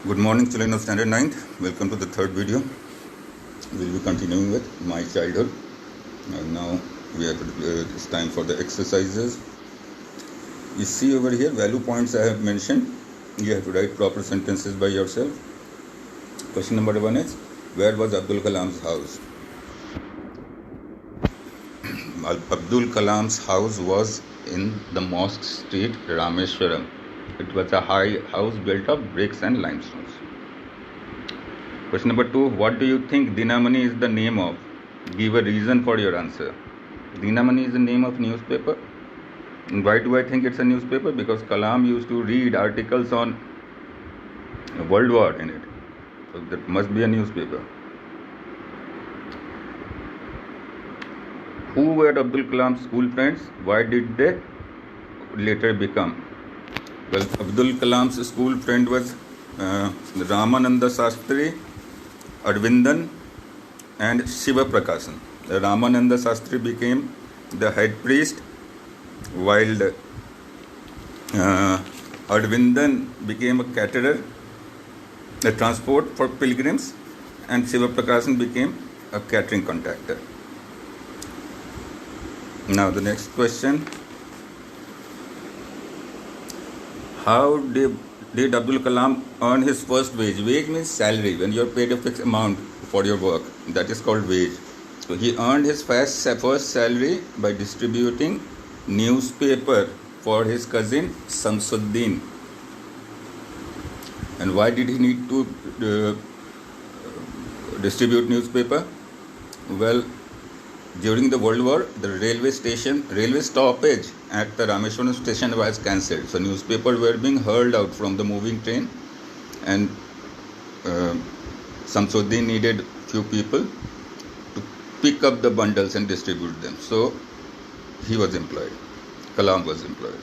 Good morning, children of Standard 9th. Welcome to the third video. We'll be continuing with my childhood. And now it's time for the exercises. You see over here, value points I have mentioned. You have to write proper sentences by yourself. Question number 1 is, where was Abdul Kalam's house? Abdul Kalam's house was in the Mosque Street, Rameshwaram. It was a high house built of bricks and limestones. Question number 2. What do you think Dinamani is the name of? Give a reason for your answer. Dinamani is the name of newspaper. And why do I think it's a newspaper? Because Kalam used to read articles on World War in it. So that must be a newspaper. Who were Abdul Kalam's school friends? Why did they later become? Well, Abdul Kalam's school friend was Ramananda Sastri, Arvindan and Shiva Prakasan. Ramananda Sastri became the head priest, while Arvindan became a caterer, a transport for pilgrims, and Shiva Prakasan became a catering contractor. Now the next question. How did Abdul Kalam earn his first wage? Wage means salary. When you are paid a fixed amount for your work, that is called wage. So he earned his first salary by distributing newspaper for his cousin Samsuddin. And why did he need to distribute newspaper? Well, during the World War, the railway stoppage at the Rameshwaram station was cancelled. So newspapers were being hurled out from the moving train, and Samsuddin needed few people to pick up the bundles and distribute them. So he was employed. Kalam was employed.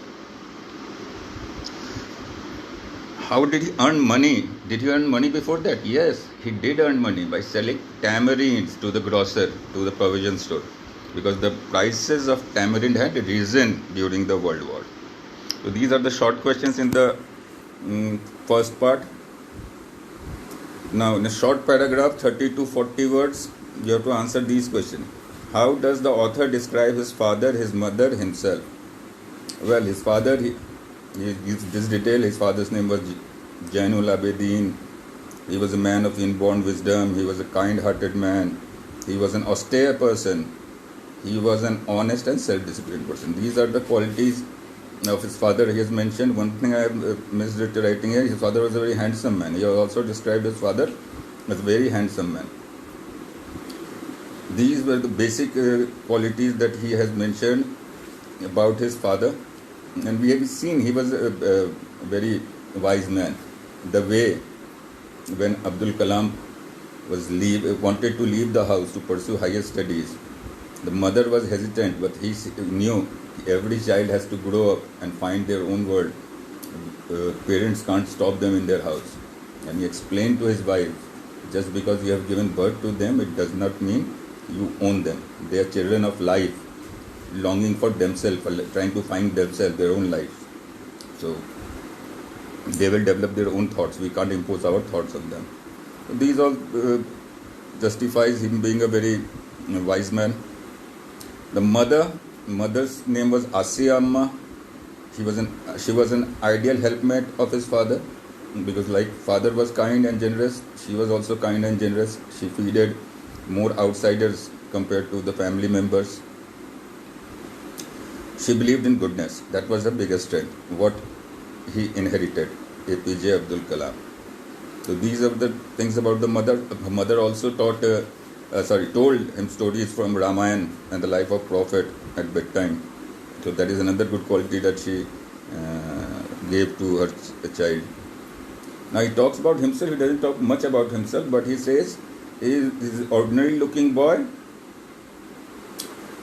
How did he earn money? Did he earn money before that? Yes, he did earn money by selling tamarinds to the grocer, to the provision store, because the prices of tamarind had risen during the World War. So these are the short questions in the first part. Now in a short paragraph, 30 to 40 words, you have to answer these questions. How does the author describe his father, his mother, himself? Well, his father, he gives this detail. His father's name was Jainul Abedin. He was a man of inborn wisdom. He was a kind-hearted man. He was an austere person. He was an honest and self-disciplined person. These are the qualities of his father. He has mentioned one thing I have missed writing here. His father was a very handsome man. He has also described his father as a very handsome man. These were the basic qualities that he has mentioned about his father. And we have seen he was a very wise man. The way when Abdul Kalam wanted to leave the house to pursue higher studies, the mother was hesitant, but he knew every child has to grow up and find their own world. Parents can't stop them in their house. And he explained to his wife, just because you have given birth to them, it does not mean you own them. They are children of life, longing for themselves, trying to find themselves, their own life. So they will develop their own thoughts. We can't impose our thoughts on them. So these all justifies him being a very wise man. The mother's name was Asiya Amma. She was an ideal helpmate of his father, because like father was kind and generous, she was also kind and generous. She feeded more outsiders compared to the family members. She believed in goodness. That was the biggest strength, what he inherited, APJ Abdul Kalam. So these are the things about the mother. Her mother also told him stories from Ramayana and the life of Prophet at bedtime. So that is another good quality that she gave to her child. Now he talks about himself. He doesn't talk much about himself, but he says he is an ordinary looking boy,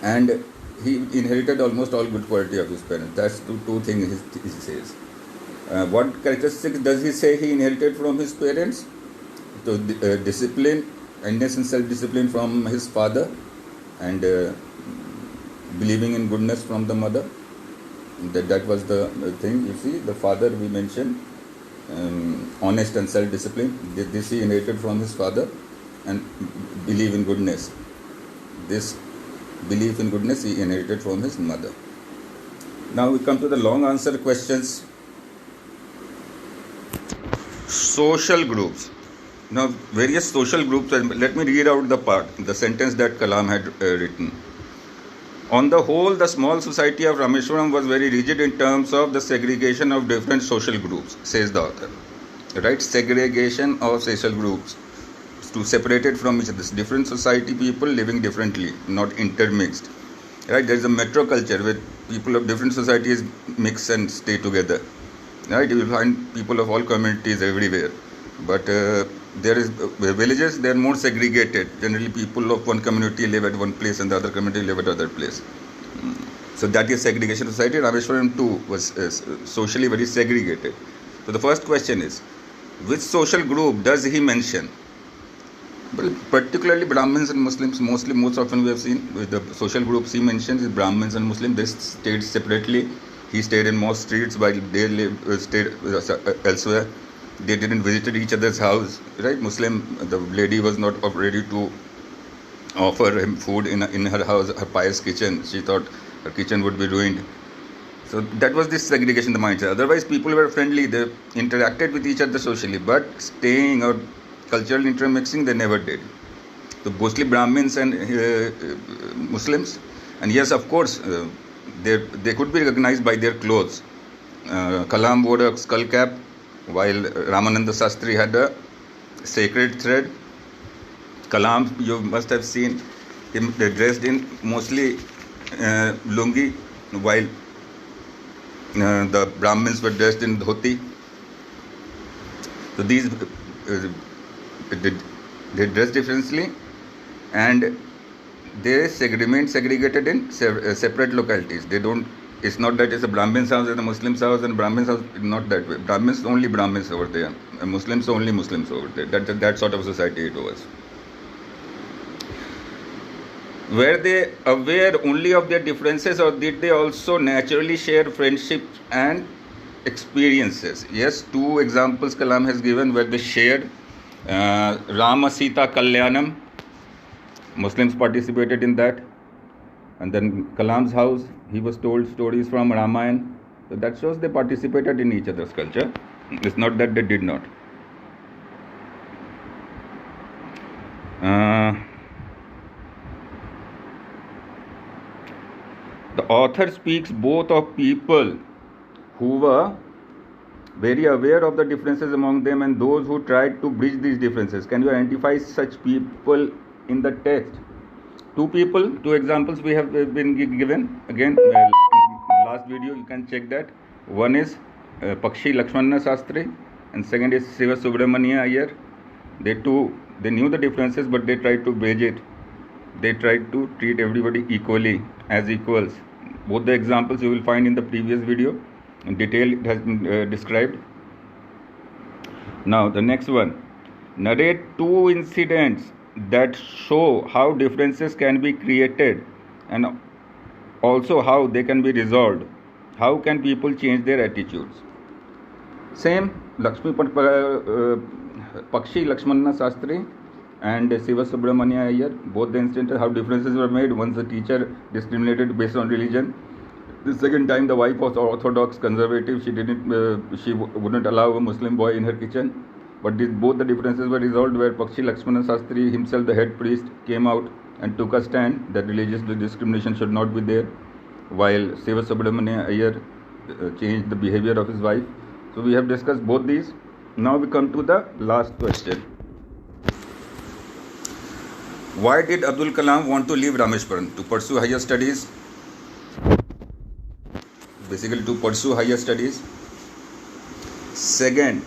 and he inherited almost all good quality of his parents. That's two things he says. What characteristics does he say he inherited from his parents? So discipline, kindness and self-discipline from his father, and believing in goodness from the mother. That was the thing. You see, the father we mentioned, honest and self-discipline. This he inherited from his father, and believe in goodness. This belief in goodness he inherited from his mother. Now we come to the long answer questions. Social groups. Now various social groups, and let me read out the sentence that Kalam had written. On the whole, the small society of Rameshwaram was very rigid in terms of the segregation of different social groups, says the author. Right? Segregation of social groups to separate it from each other. Different society people living differently, not intermixed. Right? There is a metro culture where people of different societies mix and stay together. Right? You will find people of all communities everywhere. But there is villages, they are more segregated. Generally, people of one community live at one place and the other community live at other place. So that is segregation society. Rameshwaram too was socially very segregated. So the first question is, which social group does he mention? Well, particularly Brahmins and Muslims. Most often we have seen with the social groups he mentions is Brahmins and Muslims. They stayed separately. He stayed in most streets while they stayed elsewhere. They didn't visit each other's house, right? The lady was not ready to offer him food in her house, her pious kitchen. She thought her kitchen would be ruined. So that was this segregation, the mindset. Otherwise, people were friendly. They interacted with each other socially, but staying or cultural intermixing, they never did. So mostly Brahmins and Muslims. And yes, of course, they could be recognized by their clothes. Kalam wore a skull cap, while Ramananda Sastri had a sacred thread. Kalam, you must have seen him dressed in mostly lungi, while the Brahmins were dressed in dhoti. So these they dress differently, and they remain segregated in separate localities. They don't. It's not that it's a Brahmin's house and a Muslim's house, and Brahmin's house, not that way. Brahmins only Brahmins over there, and Muslims only Muslims over there. That sort of society it was. Were they aware only of their differences, or did they also naturally share friendship and experiences? Yes, two examples Kalam has given where they shared. Rama Sita Kalyanam, Muslims participated in that. And then Kalam's house, he was told stories from Ramayana. So that shows they participated in each other's culture. It's not that they did not. The author speaks both of people who were very aware of the differences among them and those who tried to bridge these differences. Can you identify such people in the text? Two examples we have been given. Again, last video you can check that. One is Pakshi Lakshmana Sastri, and second is Siva Subramania Iyer. They knew the differences, but they tried to bridge it. They tried to treat everybody equally, as equals. Both the examples you will find in the previous video. In detail it has been described. Now the next one. Narrate two incidents that show how differences can be created and also how they can be resolved. How can people change their attitudes? Same, Pakshi Lakshmana Sastri and Siva Subramania Iyer, both the instances how differences were made. Once the teacher discriminated based on religion. The second time the wife was orthodox conservative. She wouldn't allow a Muslim boy in her kitchen. But both the differences were resolved where Pakshi Lakshmana Sastri himself, the head priest, came out and took a stand that religious discrimination should not be there, while Siva Subramania Iyer changed the behavior of his wife. So we have discussed both these. Now we come to the last question. Why did Abdul Kalam want to leave Rameshwaram? To pursue higher studies. Basically to pursue higher studies. Second,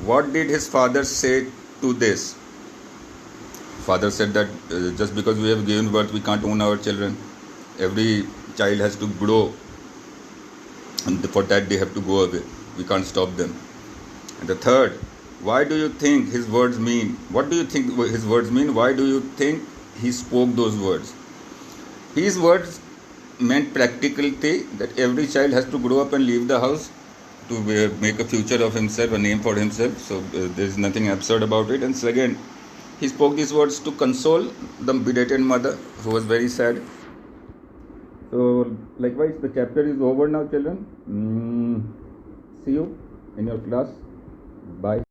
what did his father say to this? Father said that just because we have given birth, we can't own our children. Every child has to grow, and for that they have to go away. We can't stop them. And the third, why do you think his words mean? What do you think his words mean? Why do you think he spoke those words? His words meant practicality, that every child has to grow up and leave the house to make a future of himself, a name for himself. So there is nothing absurd about it. And second, he spoke these words to console the belated mother who was very sad. So likewise, the chapter is over now, children. See you in your class. Bye.